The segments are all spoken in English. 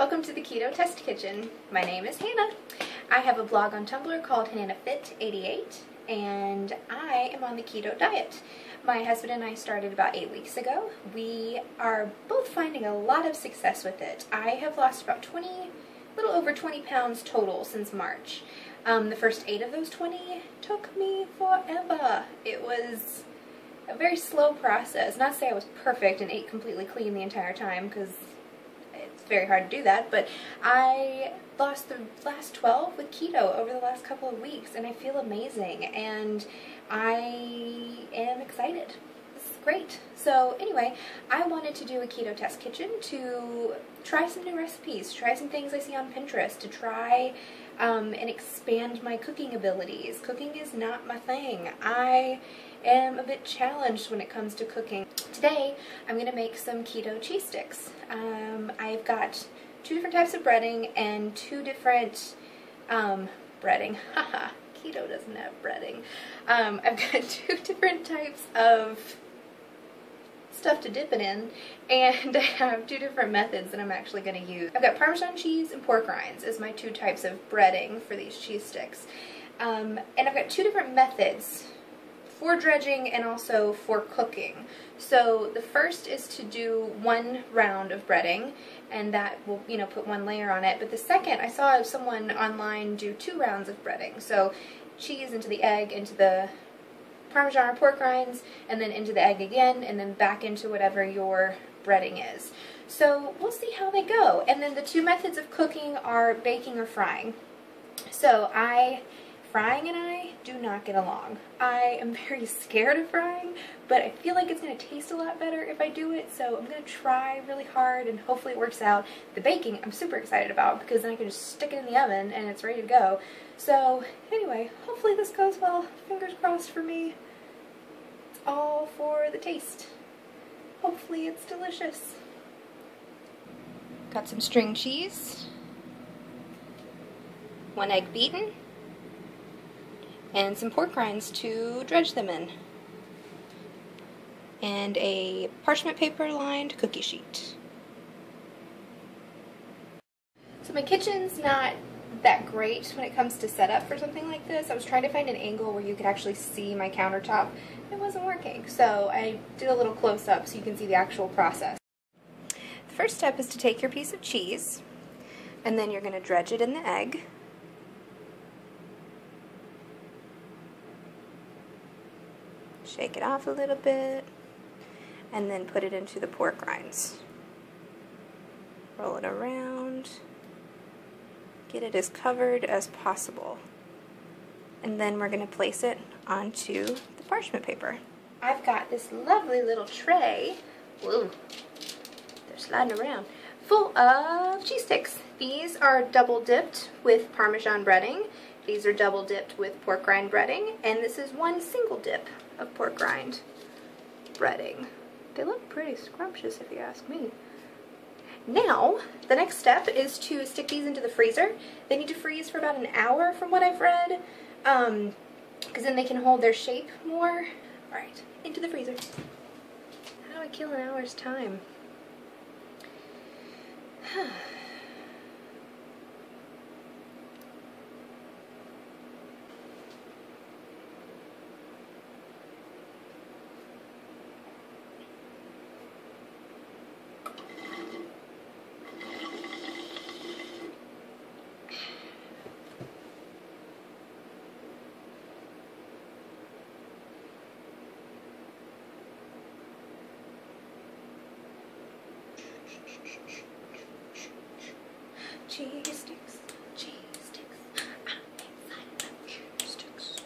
Welcome to the Keto Test Kitchen. My name is Hannah. I have a blog on Tumblr called HannahFit88, and I am on the keto diet. My husband and I started about 8 weeks ago. We are both finding a lot of success with it. I have lost about a little over 20 pounds total since March. The first 8 of those 20 took me forever. It was a very slow process. Not to say I was perfect and ate completely clean the entire time, because it's very hard to do that, but I lost the last 12 with keto over the last couple of weeks, and I feel amazing, and I am excited. This is great. So anyway, I wanted to do a Keto Test Kitchen to try some new recipes, try some things I see on Pinterest, to try and expand my cooking abilities. Cooking is not my thing. I am a bit challenged when it comes to cooking. Today, I'm going to make some keto cheese sticks. I've got 2 different types of breading and 2 different breading. Haha, keto doesn't have breading. I've got 2 different types of stuff to dip it in, and I have 2 different methods that I'm actually going to use. I've got Parmesan cheese and pork rinds as my 2 types of breading for these cheese sticks. And I've got 2 different methods for dredging and also for cooking. So the first is to do 1 round of breading, and that will, put 1 layer on it. But the second, I saw someone online do 2 rounds of breading. So cheese into the egg, into the Parmesan or pork rinds, and then into the egg again, and then back into whatever your breading is. So we'll see how they go. And then the 2 methods of cooking are baking or frying. So frying and I do not get along. I am very scared of frying, but I feel like it's going to taste a lot better if I do it, so I'm going to try really hard and hopefully it works out. The baking I'm super excited about, because then I can just stick it in the oven and it's ready to go. So anyway, hopefully this goes well. Fingers crossed for me. It's all for the taste. Hopefully it's delicious. Got some string cheese, 1 egg beaten, and some pork rinds to dredge them in, and a parchment paper lined cookie sheet. So my kitchen's not that great when it comes to setup for something like this. I was trying to find an angle where you could actually see my countertop. It wasn't working, so I did a little close-up so you can see the actual process. The first step is to take your piece of cheese, and then you're going to dredge it in the egg. Shake it off a little bit, and then put it into the pork rinds. Roll it around, get it as covered as possible, and then we're going to place it onto the parchment paper. I've got this lovely little tray, whoa, they're sliding around, full of cheese sticks. These are double dipped with Parmesan breading, these are double dipped with pork rind breading, and this is 1 single dip of pork rind breading. They look pretty scrumptious if you ask me. Now, the next step is to stick these into the freezer. They need to freeze for about an hour from what I've read, because then they can hold their shape more. Alright, into the freezer. How do I kill an hour's time? Cheese sticks, cheese sticks. I'm excited about cheese sticks.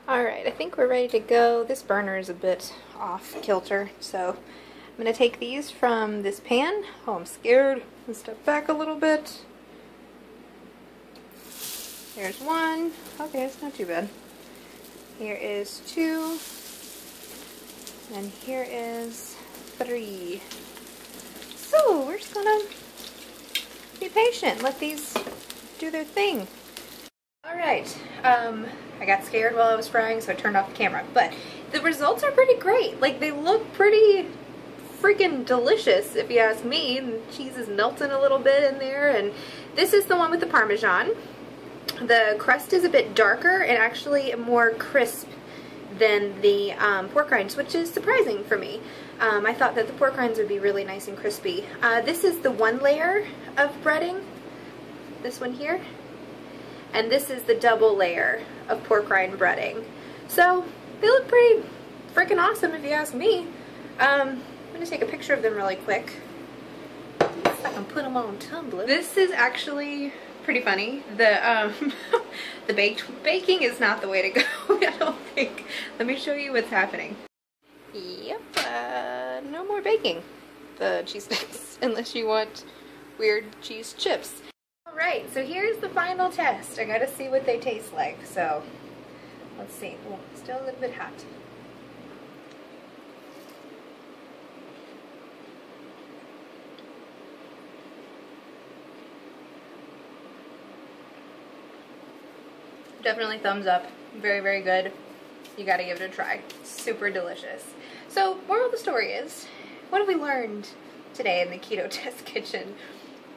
Alright, I think we're ready to go. This burner is a bit off kilter, so I'm going to take these from this pan. Oh, I'm scared. Let's step back a little bit. There's 1. Okay, it's not too bad. Here is 2. And here is 3. So, we're just going to be patient. Let these do their thing. Alright, I got scared while I was frying, so I turned off the camera, but the results are pretty great. Like, they look pretty freaking delicious if you ask me. And cheese is melting a little bit in there. And this is the one with the Parmesan. The crust is a bit darker and actually more crisp than the pork rinds, which is surprising for me. I thought that the pork rinds would be really nice and crispy. This is the one layer of breading, this one here, and this is the double layer of pork rind breading. So they look pretty freaking awesome if you ask me. I'm going to take a picture of them really quick so I can put them on Tumblr. This is actually pretty funny. The the baking is not the way to go, I don't think. Let me show you what's happening. Yep, no more baking the cheese sticks unless you want weird cheese chips. Alright, so here's the final test. I gotta see what they taste like, so let's see. Well, still a little bit hot. Definitely thumbs up. Very, very good. You gotta give it a try. Super delicious. So, moral of the story is, what have we learned today in the Keto Test Kitchen?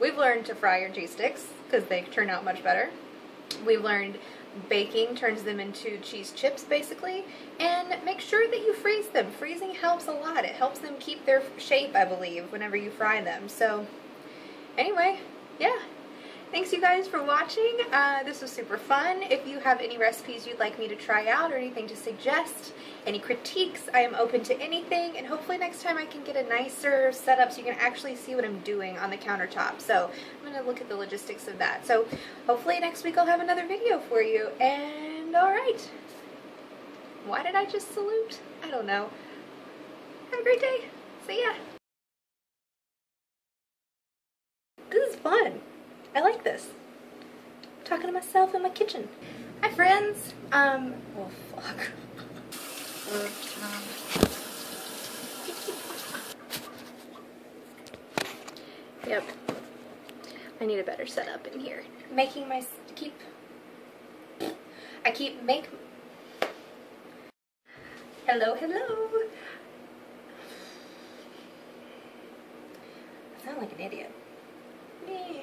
We've learned to fry your cheese sticks, because they turn out much better. We've learned baking turns them into cheese chips, basically. And make sure that you freeze them. Freezing helps a lot. It helps them keep their shape, I believe, whenever you fry them. So, anyway, yeah. Thanks you guys for watching. This was super fun. If you have any recipes you'd like me to try out or anything to suggest, any critiques, I am open to anything, and hopefully next time I can get a nicer setup so you can actually see what I'm doing on the countertop. So I'm going to look at the logistics of that. So hopefully next week I'll have another video for you. And alright. Why did I just salute? I don't know. Have a great day. See ya. This is fun. I like this. I'm talking to myself in my kitchen. Hi friends. Oh fuck. Yep. I need a better setup in here. Making my Hello, hello. I sound like an idiot. Me.